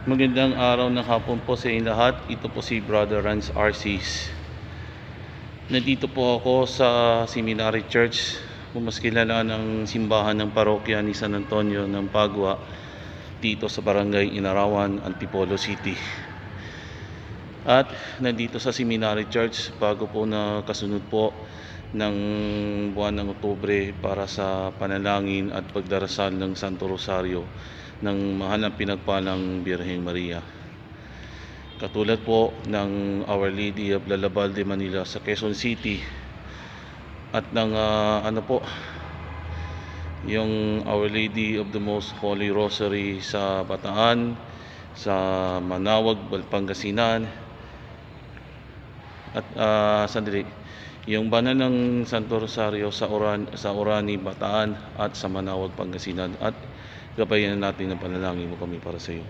Magandang araw ng hapon po sa inyong lahat. Ito po si Brother Rans RCs. Nandito po ako sa Seminary Church, kung mas kilala ng simbahan ng parokya ni San Antonio ng Pagua, dito sa Barangay Inarawan, Antipolo City. At nandito sa Seminary Church bago po na kasunod po ng buwan ng Oktubre para sa panalangin at pagdarasal ng Santo Rosario ng mahal na pinagpalang Birheng Maria. Katulad po ng Our Lady of Lalabal de Manila sa Quezon City at ng yung Our Lady of the Most Holy Rosary sa Bataan, sa Manawag, Pangasinan, at yung banal ng Santo Rosario sa Orani, Bataan at sa Manawag, Pangasinan, at gabayan natin ng panalangin mo kami para sa iyo.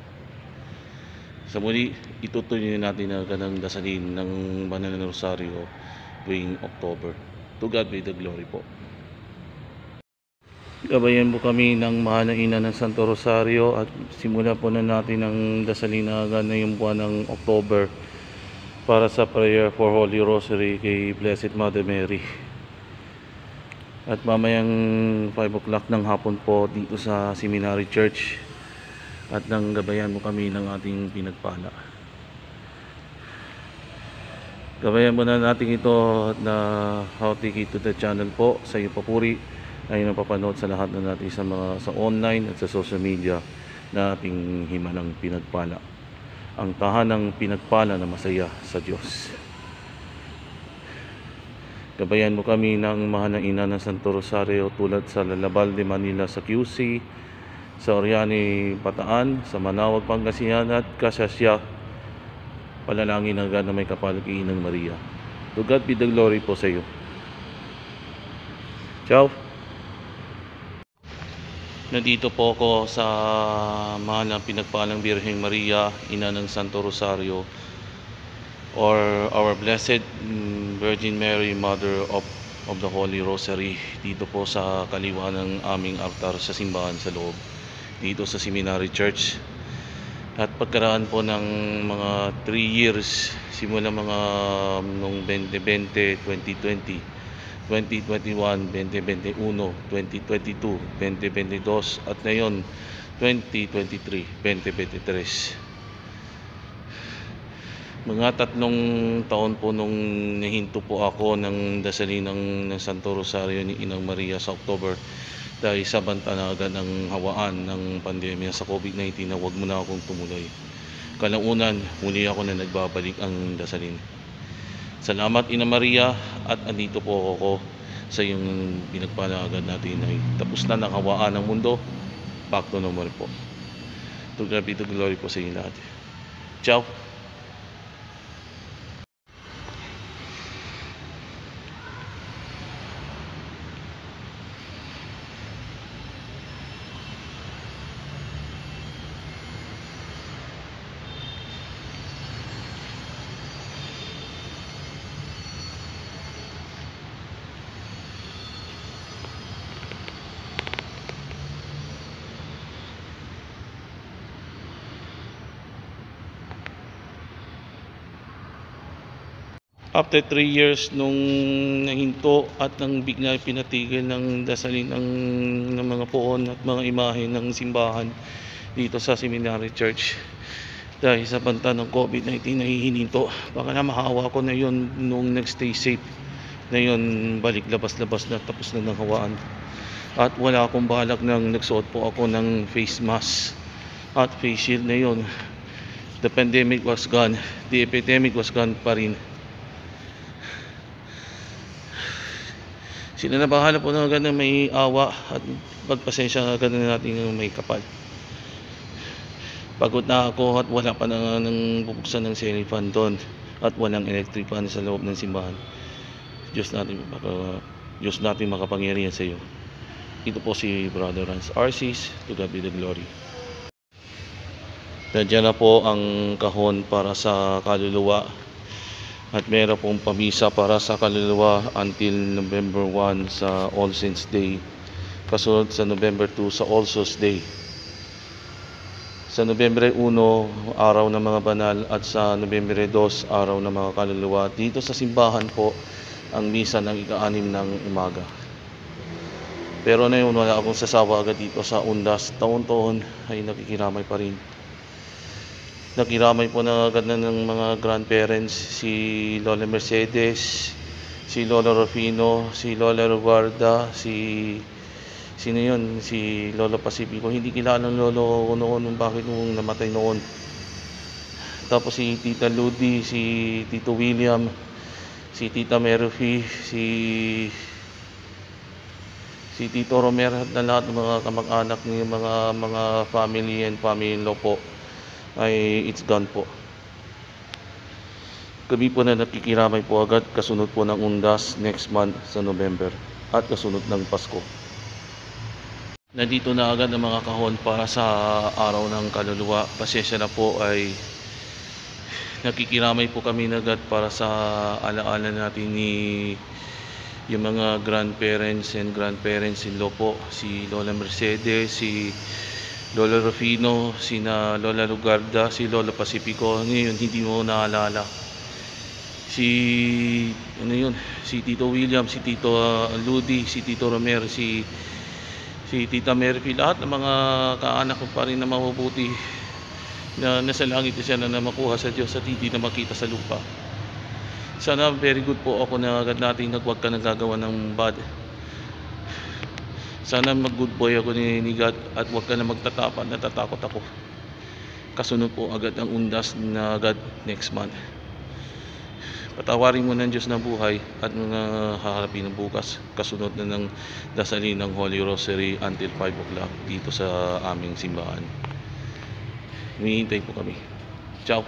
Sa muli, itutuloy natin ang ganang dasalin ng banal na Rosario tuwing October. To God be the glory po. Gabayan po kami ng mahal na ina ng Santo Rosario at simula po na natin ang dasalin na ngayong buwan ng October para sa prayer for Holy Rosary kay Blessed Mother Mary. At mamayang 5 o'clock ng hapon po dito sa Seminary Church at nang gabayan mo kami ng ating pinagpala. Gabayan mo na natin ito na How Take It to the Channel po sa iyo papuri ay napapanood sa lahat na natin sa online at sa social media na ating himanang pinagpala. Ang tahanang pinagpala na masaya sa Diyos. Gabayan mo kami ng mahal na ina ng Santo Rosario tulad sa Lalabal de Manila sa QC, sa Oriani, Bataan, sa Manawag, Pangasinan at Kasasya. Panalangin ng God na may kapal kay Inang Maria. To God be the glory po sa iyo. Ciao! Nandito po ako sa mahal na pinagpalang Birheng Maria, ina ng Santo Rosario, or our Blessed Virgin Mary, Mother of the Holy Rosary, dito po sa kaliwa ng aming altar sa simbahan sa loob, dito sa Seminary Church. At pagkaraan po ng mga 3 years, simula mga noong 2020, 2020, 2021, 2021, 2022, 2022 at ngayon 2023, 2023. Mga 3 taon po nung nahinto po ako ng dasalin ng Santo Rosario ni Inang Maria sa October dahil sa bantanagan ng hawaan ng pandemya sa COVID-19 na wag mo na akong tumuloy. Kalaunan, muli ako na nagbabalik ang dasalin. Salamat Ina Maria, at andito po ako sa iyong pinagpanagan natin ay tapos na ng hawaan ng mundo. Back to normal po. To God be the glory po sa inyo lahat. Ciao! After 3 years nung nahinto at nang bigla pinatigil ng dasalin ng mga poon at mga imahe ng simbahan dito sa Seminary Church dahil sa banta ng COVID-19 na hihinto. Baka na mahawa ko na yon nung nagstay safe na yon, balik labas-labas na, tapos na ng hawaan. At wala akong balak nang nagsuot po ako ng face mask at face shield na yon. The pandemic was gone, the epidemic was gone pa rin. Sila na bahala po na agad may awa at pagpasensya na agad na natin yung may kapal. Pagod na ako at wala pa nang bubuksan ng ceiling fan doon at walang electric fan sa loob ng simbahan. Diyos natin makapangyarihan sa iyo. Ito po si Brother Rans RCs. To God be the glory. Nandiyan na po ang kahon para sa kaluluwa. At meron pong pamisa para sa kaluluwa until November 1 sa All Saints Day. Kasunod sa November 2 sa All Souls Day. Sa Nobyembre 1, araw ng mga banal, at sa Nobyembre 2, araw ng mga kaluluwa. Dito sa simbahan po ang misa ng ika-6 ng umaga. Pero na yun, wala akong sasawa agad dito sa undas. Taon-taon ay nakikiramay pa rin. Nakiramay po na agad na ng mga grandparents, si Lola Mercedes, si Lola Rufino, si Lola Robarda, sino yun? Si Lola Pacifico. Hindi kilala ng lolo ko noon, bakit nung namatay noon. Tapos si Tita Ludi, si Tito William, si Tita Murphy, si Tito Romero, na lahat ng mga kamag-anak niya, mga family and family-in-law po ay it's gone po. Kami po na nakikiramay po agad kasunod po ng undas next month sa November at kasunod ng Pasko. Nandito na agad ang mga kahon para sa araw ng kaluluwa. Pasensya na po, ay nakikiramay po kami agad para sa alaala natin yung mga grandparents and grandparents-in-law po. Si Lola Mercedes, si Lola Rufino, si Lola Lugarda, si Lola Pacifico. Ngayon hindi mo naalala. Si Tito William, si Tito Ludi, si Tito Romero, si Tita Murphy, lahat ng mga kaanak ko pa rin na mabubuti na nasa langit siya na makuha sa Diyos at hindi na makita sa lupa. Sana very good po ako na agad natin nagwag ka nagagawa ng bad. Sana mag good boy ako ni God at wag ka na magtatapan, natatakot ako. Kasunod po agad ang undas na agad next month. Patawarin mo ng Diyos na buhay at mga haharapin ng bukas. Kasunod na ng dasalin ng Holy Rosary until 5 o'clock dito sa aming simbahan. Hinihintay po kami. Ciao!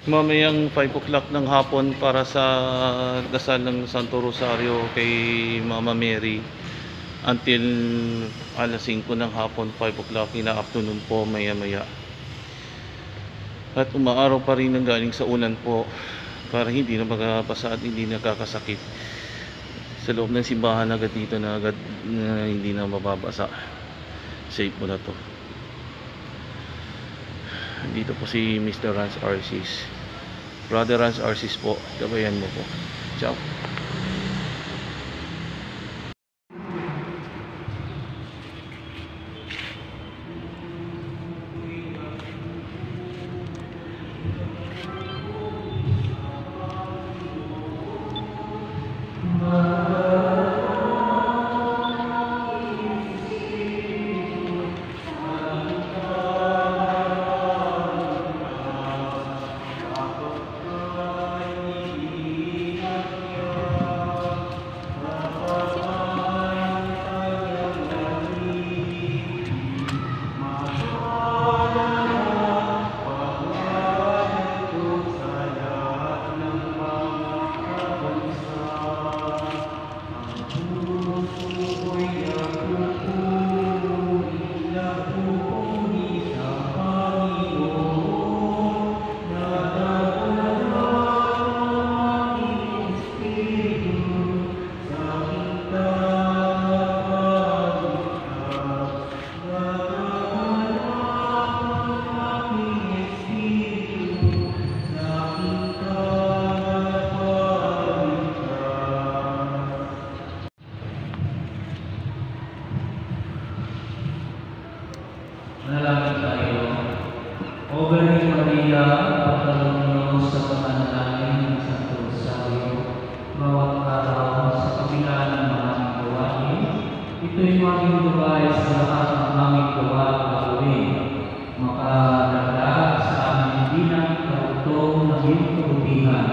Mamayang 5 o'clock ng hapon para sa dasal ng Santo Rosario kay Mama Mary until alas 5 ng hapon, 5 o'clock in the afternoon po, maya-maya. At umaaraw pa rin ng galing sa ulan po para hindi na magkakabasa at hindi nakakasakit. Sa loob ng simbahan agad dito na agad na hindi na mababasa. Safe mo na to. Dito po si Mr. Rans Arcis. Brother Rans Arcis po, gabayan mo po. Ciao. Manalangin tayo. O Birheng Maria, pagkaloob niyo sa pananalangin ng Santo Rosario, bawat araw sa kabila ng mga gawain, ito'y maging gabay sa lahat ng aming gawa at gagawin. Makadagdag sa aming dinang karugtong ng iyong kabutihan,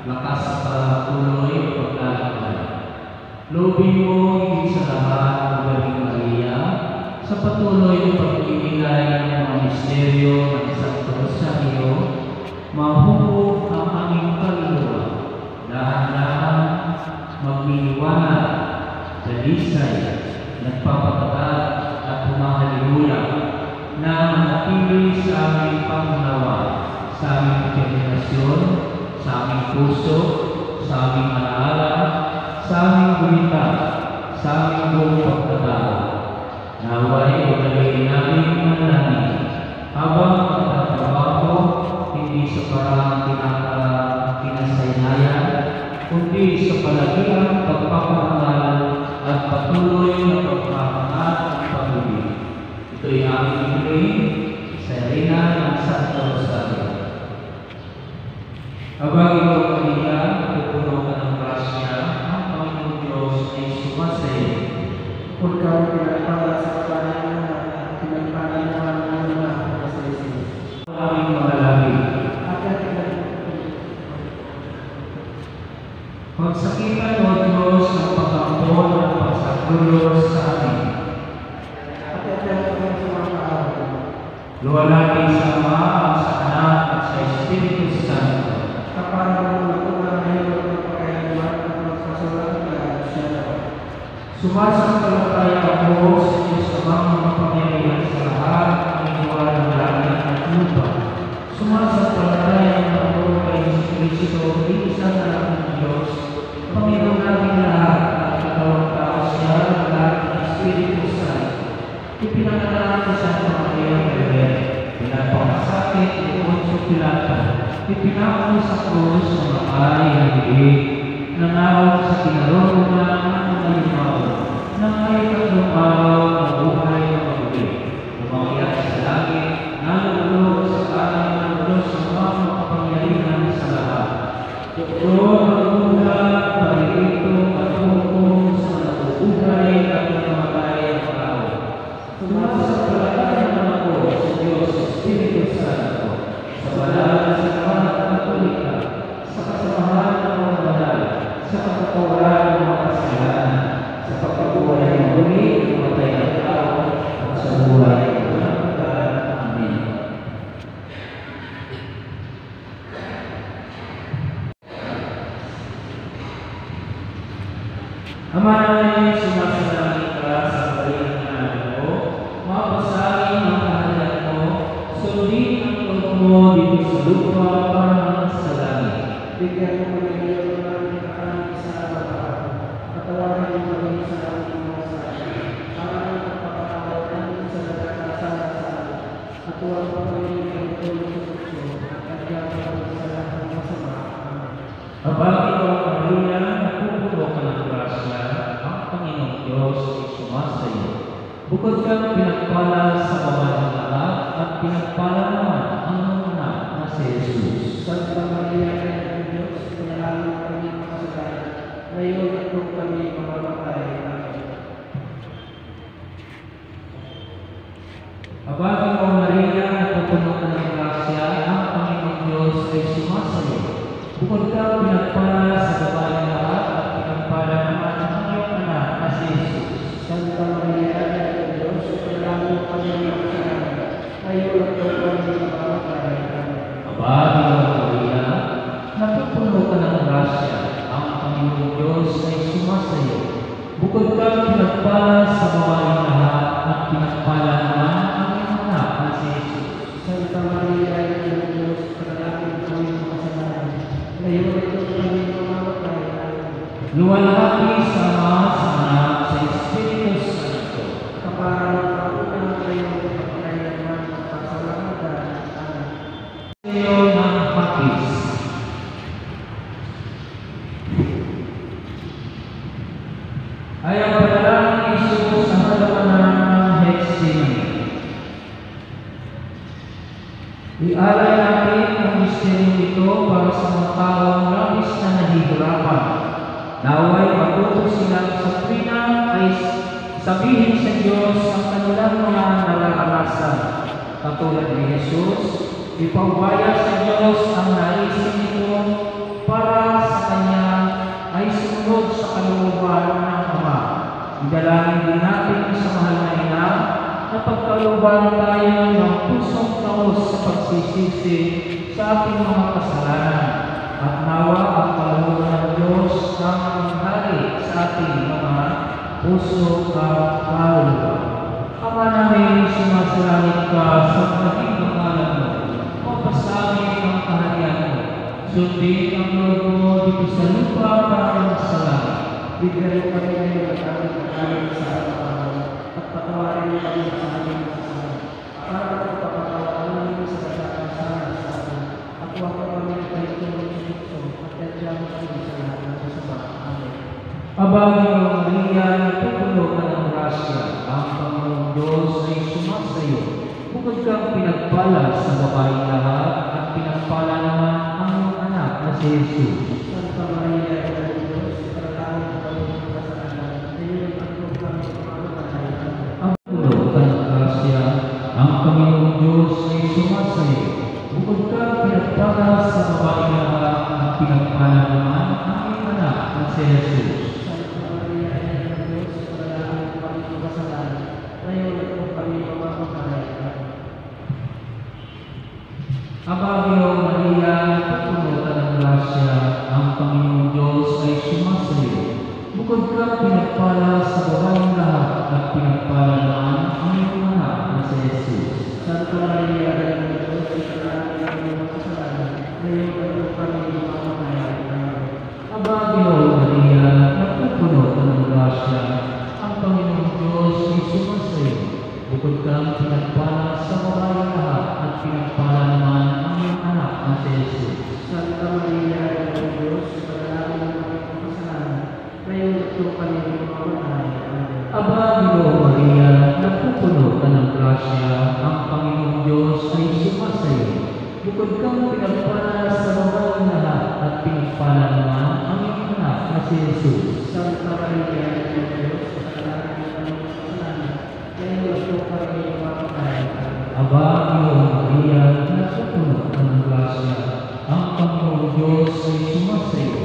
lakas sa patuloy paglalakbay. Loobin mo higit sa lahat, O Birheng Maria, sa patuloy na pag-ibig misteryo ng Santo Rosario, mahubog ang aming kaluluwa. Dahan-dahan magliliwanag, dalisay, nagpapatatag at humahaliluya na manatili sa aming pangunawa, sa aming determinasyon, sa aming puso, sa aming alaala, sa aming gulita, sa aming buong pagkatao. Naway ugaliin namin manalangin habang nagtatrabaho, hindi sa parang kinasaynayan, kundi sa palagiang pagpaparangal at patuloy na pagpapangat at pag-ibig. Ito'y aming hiling sa arena ng Santo Rosario. Habang ikaw kanina, pupuno ka ng grasya, ang Panginoon Diyos ay sumasayo. Kung ikaw pinagpala sa kapanan na pinagpala naman ng mga sa Isis. Aming manalangin. Pagsakitan o Diyos ng pag-ampon at pagsakulos sa amin. Luwalhati sa Ama, sa Anak, at sa Espiritu Santo. Sumasampalataya ako sa Diyos Amang makapangyarihan sa lahat ng iniwala ng langit at lupa. Sumasampalataya ako kay Jesucristo, iisang anak ng Diyos, Panginoon namin lahat at katawang tao siya ng lahat ng Espiritu Santo. Ipinanganak sa Santa Maria Virgen, pinagpakasakit ni Poncio Pilato, ipinako sa krus ng makay ng higit, nanawag sa kinaroroonan ng alimaw, nang ay tatlong araw na buhay na pag-uwi, umakyat sa langit, nalulog sa kanan ng Diyos ng mga makapangyarihan sa lahat. Doon magulat, parito at hukom sa nabubuhay at namamatay ang tao. Sumasampalataya naman ako sa Diyos Espiritu Santo, sa banal na samahan at Katolika, sa kasamahan ng mga banal, sa pagkakawalan ng mga kasalanan, sa pagkabuhay ng muli ng matay ng tao, at sa buhay ng walang hanggan. Amen. Ama namin, sumasalangit ka sa balihan ng anak mo, mapasahin ang kaharian mo, sundin ang loob mo dito sa lupa para sa langit. Bigyan mo kami ngayon ng aming kakanin sa araw-araw. Patawarin mo kami sa aming mga sala, para ang pagpapatawad namin sa nagkakasala sa amin. At huwag mo kami ng tulong sa tukso, at kagyaman kami sa lahat ng masama. Amen. Habang ikaw Maria, napupuno ka ng grasya, ang Panginoong Diyos ay sumasayo. Bukod kang pinagpala sa bawat ng lahat, at pinagpala naman ang iyong anak na si Jesus. Santa Maria, Ina ng Diyos, panalangin kami mga kasalanan, ngayon at kung kami mamamatay. Amen. Habang ikaw Maria, napupuno ka ng grasya, ang Panginoong Diyos ay sumasayo. Bukod kang pinagpala sa bawat ng lahat, at pinagpala naman ang iyong anak na si Jesus. Santa Maria, Ina ng Diyos, panalangin kami mga kasalanan, ngayon at kung kami mamamatay. Amen. Habang ikaw Maria, napupuno ka ng grasya, ang Panginoong Diyos ay sumasayo. Bukod kang pinagpala sa bawat ng lahat, at pinagpala naman ang iyong anak na si Jesus. Santa Maria, Ina ng Diyos, panalangin kami mga kasalanan, ngayon at kung kami mamamatay. Amen. Luwalhati sa Ama, sa Anak, sa Espiritu Santo. Kaparang pagkukulang kayo ng pagkakayaman at pasalamatan. Amen. Sayo ng Hapis. Ay ang panalangin ni Jesus sa halaman ng Heximani. Ialay natin ang misteryo ito para sa mga taong labis na nahihirapan. Naway matuto sila sa tuwina ay sabihin sa Diyos ang kanilang mga nararanasan. Katulad ni Jesus, ipaubaya sa Diyos ang naisin nito para sa Kanya ay sumunod sa kalooban ng Ama. Idalangin din natin sa mahal na Ina napagkalooban tayo ng pusong taos sa pagsisisi sa ating mga kasalanan. At nawa ang kalooban ng Diyos ang manghari sa ating mga puso at kaluluwa. Ama namin, sumasalangit ka sa maging pangalan mo. Mapasamin ang kaharian mo. Sundin ang loob mo dito sa lupa para sa langit. Bigyan mo kami ngayon at aming kakain sa araw-araw at patawarin mo kami sa aming kasalanan. Para magpapatawa namin sa kasalanan sa amin. At huwag ka kami kayo ng Kristo at kaya mo kami sa lahat ng masama. Amen. Aba, Ginoong Maria, nagpupuno ka ng grasya, ang Panginoong Diyos ay sumasayo. Bukod kang pinagpala sa babaeng lahat at pinagpala naman ang iyong anak na si Jesus. Santa Maria, Ina ng Diyos, panalangin mo kami ng kasalanan. Ngayon at kung kami mamamatay. Amen. Ang puno ka ng grasya, ang Panginoong Diyos ay sumasayo. Bukod kang pinagpala sa babaeng lahat at pinagpala naman ang iyong anak na si Jesus. Santa Maria, Ina ng Diyos, panalangin mo kami ng kasalanan. Ngayon at kung kami mamamatay. Amen. Aba, Ginoong Maria, nagpupuno ka ng grasya, ang Panginoong Diyos ay sumasayo. Bukod kang pinagpala sa babaeng lahat at pinagpala naman ang iyong anak na si Jesus. Santa Maria, Ina ng Diyos, panalangin mo kami ng kasalanan. Ngayon at kung kami mamamatay. Amen. Aba, Ginoong Maria, nagpupuno ka ng grasya, ang Panginoong Diyos ay sumasayo. Bukod kang pinagpala sa babaeng lahat at pinagpala naman ang iyong anak na si Jesus. Santa Maria, Ina ng Diyos, panalangin mo kami ng kasalanan. Ngayon at kung kami mamamatay. Amen. Aba, Ginoong Maria, nagpupuno ka ng grasya, ang Panginoong Diyos ay sumasayo. Bukod kang pinagpala sa babaeng lahat at pinagpala naman ang iyong anak na si Jesus. Santa Maria, Ina ng Diyos, panalangin mo kami ng kasalanan. Ngayon at kung kami mamamatay. Amen. Aba, Ginoong Maria, nagpupuno ka ng grasya, ang Panginoong Diyos ay sumasayo.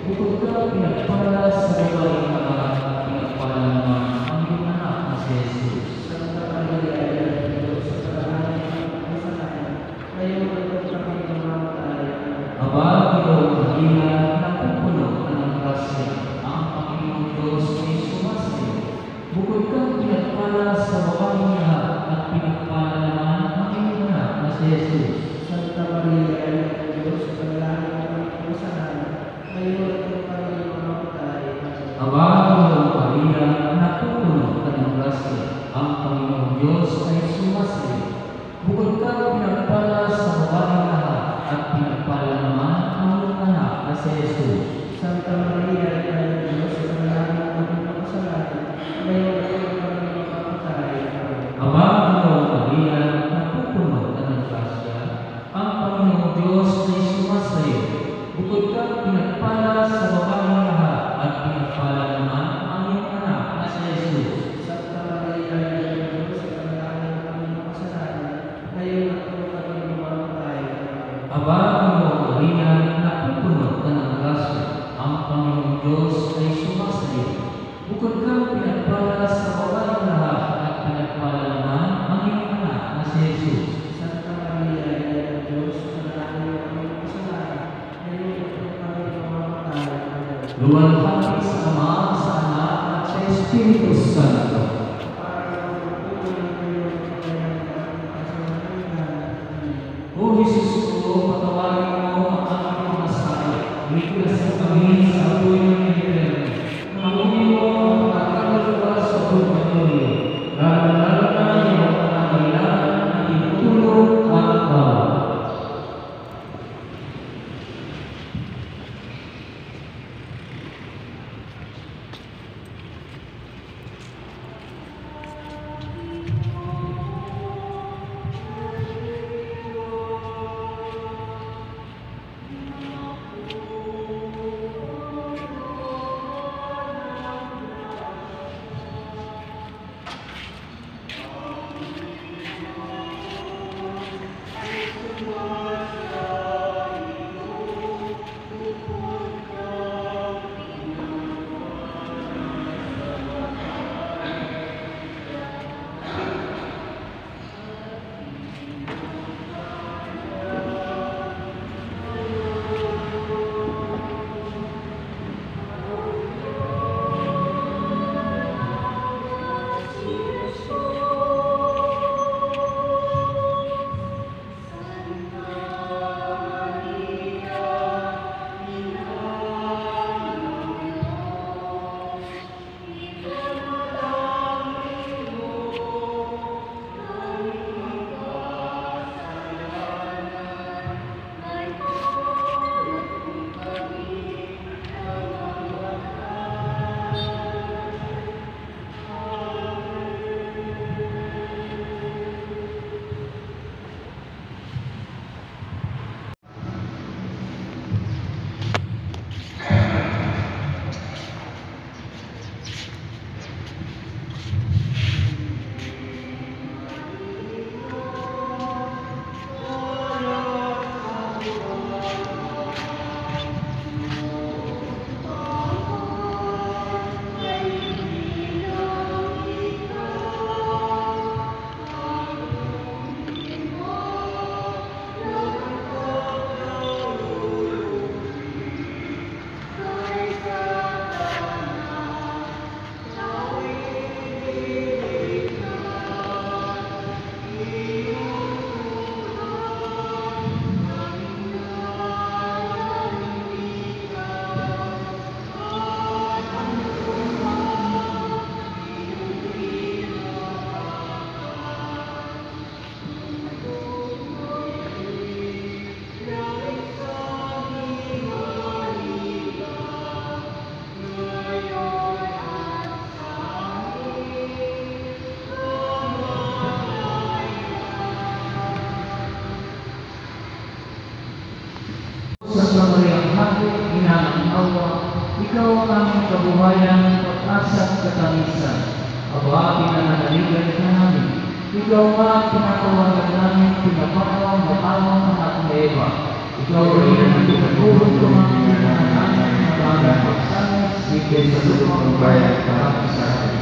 Bukod kang pinagpala sa babaeng lahat at pinagpala naman ang iyong anak na si Jesus. Santa Maria, Ina ng Diyos, panalangin mo kami ng kasalanan. Ngayon at kung kami mamamatay. Amen. Aba, Ginoong Maria, nagpupuno ka ng grasya, ang Panginoong Diyos ay sumasayo. Bukod kang pinagpala sa babaeng lahat at pinagpala naman ang iyong anak na si Jesus. Santa Maria, Ina ng Diyos, panalangin mo kami ng kasalanan. Ngayon at kung kami mamamatay. Amen. Aba, Ginoong Maria, nagpupuno ka ng grasya, ang Panginoong Diyos ay sumasayo. Bukod kang pinagpala sa babaeng lahat at pinagpala naman ang iyong anak na si Jesus. Santa Maria, Ina ng Diyos, panalangin mo kami ng kasalanan. Ngayon at kung kami mamamatay. Amen. Aba, Ginoong Maria, nagpupuno ka ng grasya, ang Panginoong Diyos ay sumasayo. Bukod kang pinagpala sa babaeng lahat at pinagpala naman ang iyong anak na si Jesus. Santa Maria, Ina ng Diyos, panalangin mo kami ng kasalanan. Ngayon at kung kami mamamatay. Amen. Aba, Ginoong Maria, nagpupuno ka ng grasya, ang Mariang Hati, ina ng awa, ikaw ang aming kabuhayan, pag-asa at katamisan. Aba, pinananaligan ka namin. Ikaw nga ang pinatawagan namin, pinapakaw, matawang anak ng Eva. Ikaw rin ang pinagulong tumangin na namin, maraming pagsanas, higit sa lupang bayan at maraming sa atin.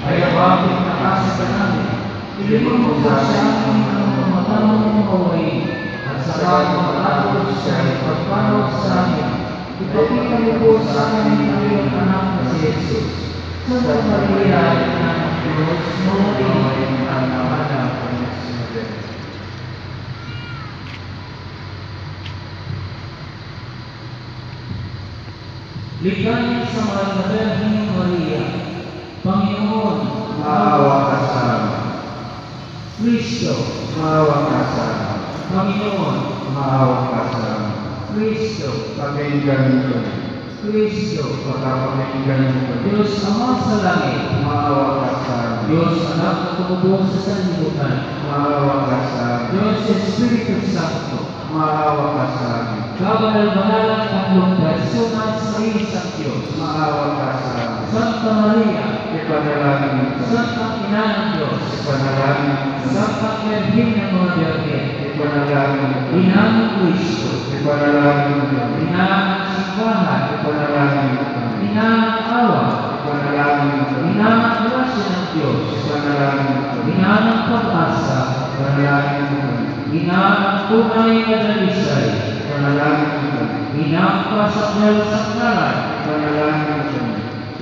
Ay aba, pinakasa ka namin. Ilimang mo sa amin ang mamatawang kawain, at saka matatapos siya ay pagpanaw sa amin. Ipakita mo po sa amin ang iyong anak na si Jesus. Santa Maria, ina ng Diyos, mawain ang anak ng Jesus. Ligaya sa mahal na Birheng Maria, Panginoon, Maawa ka sa amin. Kristo, Maawa ka sa amin. Panginoon, Maawa ka sa amin. Kristo, Pakinggan mo. Kristo, Pagkapakinggan mo. Diyos Ama sa langit, Maawa ka sa amin. Diyos Anak na tumubong sa sanlibutan, Maawa ka sa amin. Diyos Espiritu Santo, Maawa ka sa amin. kabanal-banal ang tatlong personas sa isang Diyos, Maawa ka sa amin. Santa Maria, Ipanalangin mo. Santa Ina ng Diyos, Ipanalangin mo. Santa Birhen ng mga Birhen, Ipanalangin mo. Ina ng Kristo, Ipanalangin mo. Ina ng simbahan, Ipanalangin mo. Ina ng awa, Ipanalangin mo. Ina ng grasya ng Diyos, Ipanalangin mo. Ina ng pag-asa, Ipanalangin mo. Ina ng tunay na dalisay, Ipanalangin mo. Ina ng kasakdal-sakdalan, Ipanalangin mo.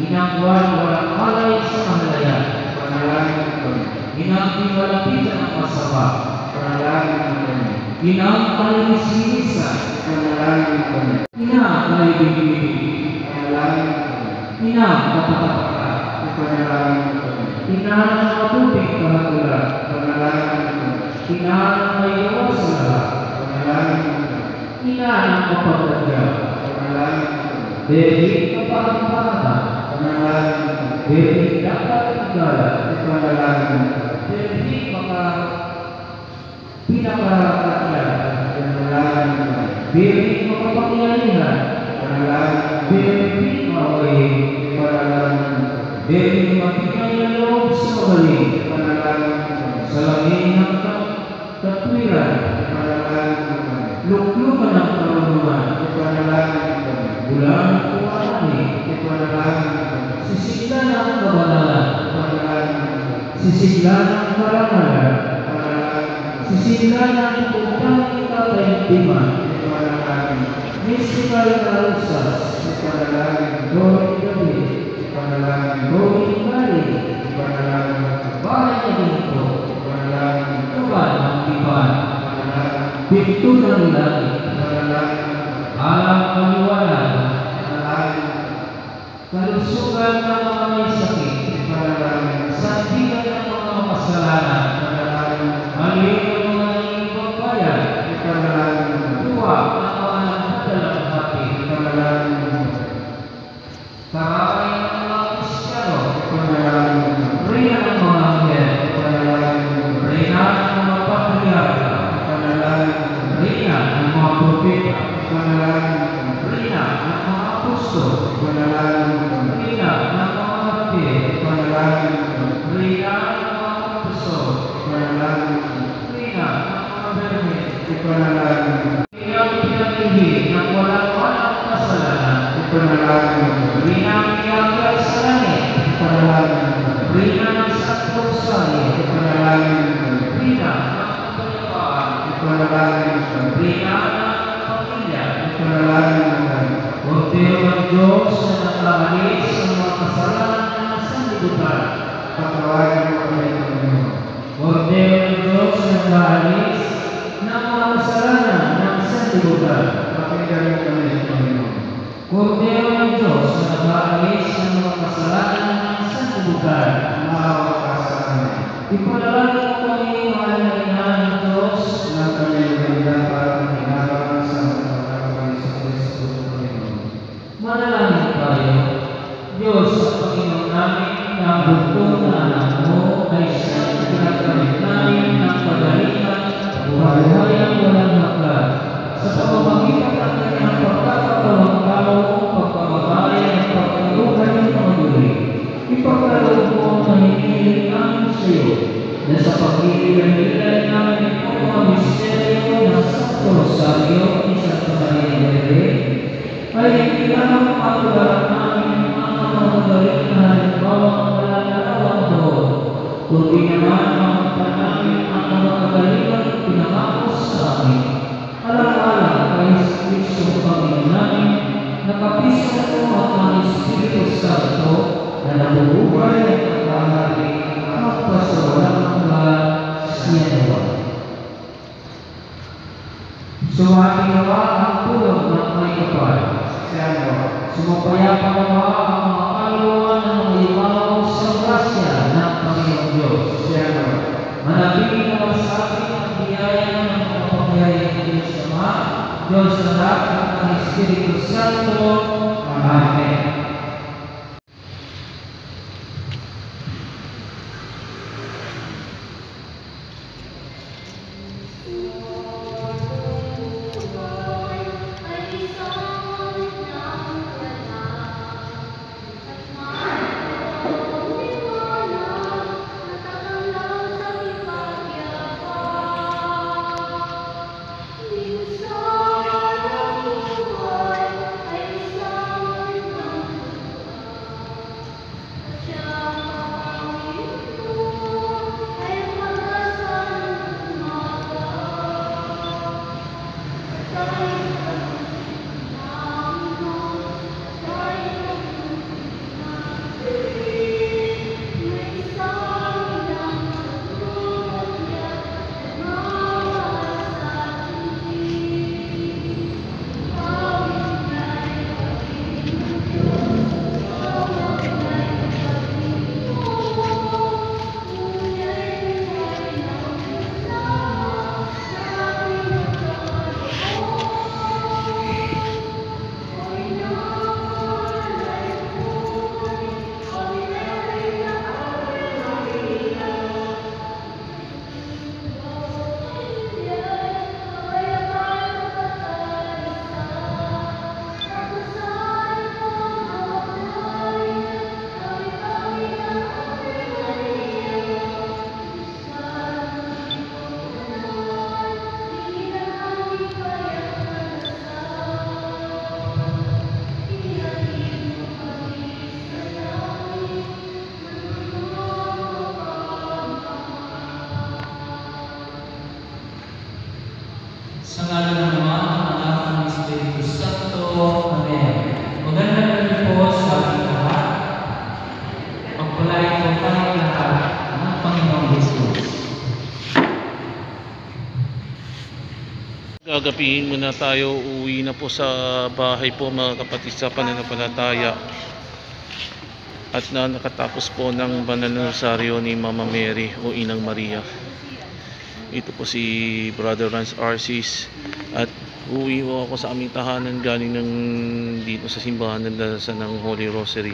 Inang walang alay sa kahalayan, Ipanalangin mo. Inang pinalapitan ng masama, Ipanalangin mo. Inang kalinis-linisan, Ipanalangin mo. Inang kalibig-ibig, Ipanalangin mo. Inang kapatapatan, Ipanalangin mo. Inang matubig kahatulan, Ipanalangin mo. Inang may gawa sa lahat, Ipanalangin mo. Inang ang kapagdagdag, Ipanalangin mo. Debit kaparamparahan, Ipanalangin mo. Debit dapat igalan, Ipanalangin mo. Debit pinakarakyat, Ipanalangin mo. Debit makapangyarihan, Ipanalangin mo. Debit mawain, Ipanalangin mo. Debit magbigay ng loob sa magaling, Ipanalangin mo. sa langit ng katwiran, Ipanalangin mo. luklukan ng karunungan, Ipanalangin mo. bulan ng kuwanan, Ipanalangin mo. sisigla ng kabanalan, Ipanalangin mo. sisigla ng karangalan, Ipanalangin mo. sisigla ng pagpapang kataimtiman, Ipanalangin mo. mystical carousels, Ipanalangin mo. Lord David, Ipanalangin mo. Lord Mary, Ipanalangin mo. bahay na dito, Ipanalangin mo. tuban ng tipan, Ipanalangin mo. pinto ng langit, Ipanalangin mo. alam kaliwanag, Ipanalangin mo. kalusugan ng mga may sakit, Ipanalangin mo. sandigan ng mga makasalanan, Ipanalangin mo. maliit ng mga nangingibang bayan, Ipanalangin mo. tuwa ng mga nagdadalang hati, Ipanalangin mo. karaway ng mga Kristiyano, Ipanalangin mo. reyna ng mga anghel, Ipanalangin mo. reyna ng mga patriarka, Ipanalangin mo. reyna ng mga propeta, Ipanalangin mo. reyna ng mga apostol, Ipanalangin mo. reyna ng mga martir, Ipanalangin mo. reyna ng mga apostol, Ipanalangin mo. reyna ng mga berhen, Ipanalangin mo. reyna ng pinagigil ng walang kasalanan, Ipanalangin mo. reyna ng iyagal sa langit, Ipanalangin mo. reyna ng Santo Rosario, Ipanalangin mo. reyna ng kapayapaan, Ipanalangin mo. reyna ng pamilya, Ipanalangin mo. Kordero ng Diyos na nakahalis sa mga kasalanan ng sanlibutan. Patawarin mo kami, Panginoon. Kordero ng Diyos na nakahalis ng mga kasalanan ng sanlibutan. Pakinggan mo kami, Panginoon. Kordero ng Diyos na nakahalis ng mga kasalanan ng sanlibutan. Maawa ka sa amin. Ipanalangin mo kami, mahal na Ina ng Diyos, Na kami dapat hinarangan sa pagkakawin sa Kristo, Panginoon. manalangin tayo. Diyos at Panginoon namin, na ang bugtong na anak mo ay siyang pinagkamit namin ng pagalitan, buhay ang walang hanggan. Sa pamamagitan ng kanyang pagkakas, sa iyo na sa pagkikilala namin ang mga misteryo ng Santo Rosario ni Santa Maria Bebe, ay hindi lamang patulaan namin ang mga magaling na halimbawang malalarawan doon, kundi naman makita namin ang mga kagalingan pinangako sa amin. Alang-alang kay Kristo Panginoon namin, nakapiso at ng Espiritu Santo na nabubuhay at nagkahari magpasawalang hanggan siya nawa. Sumati nawa ang tulong ng may kapal. Sumapayapa nawa ang mga kaluluwa ng malimaw sa grasya ng Panginoon Diyos. Manatili nawa sa atin ang biyaya ng mga pangyayang Diyos Ama, Diyos Anak at ng Espiritu Santo. Amen. Sa ngalan ng Ama, ng Anak, ng Espiritu Santo. Amen. Magandang gabi po sa ating lahat. Pagpalain po tayo lahat ng Panginoong Jesus. Gagapihin muna tayo, uwi na po sa bahay po mga kapatid sa pananampalataya. At na nakatapos po ng banal na rosaryo ni Mama Mary o Inang Maria. Ito po si Brother Rans Arcis at uwi po ako sa aming tahanan galing ng dito sa simbahan ng dalasan ng Holy Rosary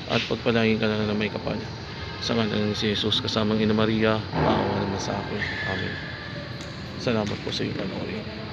at pagpalain ka na may kapal sa ngalan ni si Jesus kasamang Ina Maria, maawa naman sa akin. Amen. Salamat po sa iyong panoorin.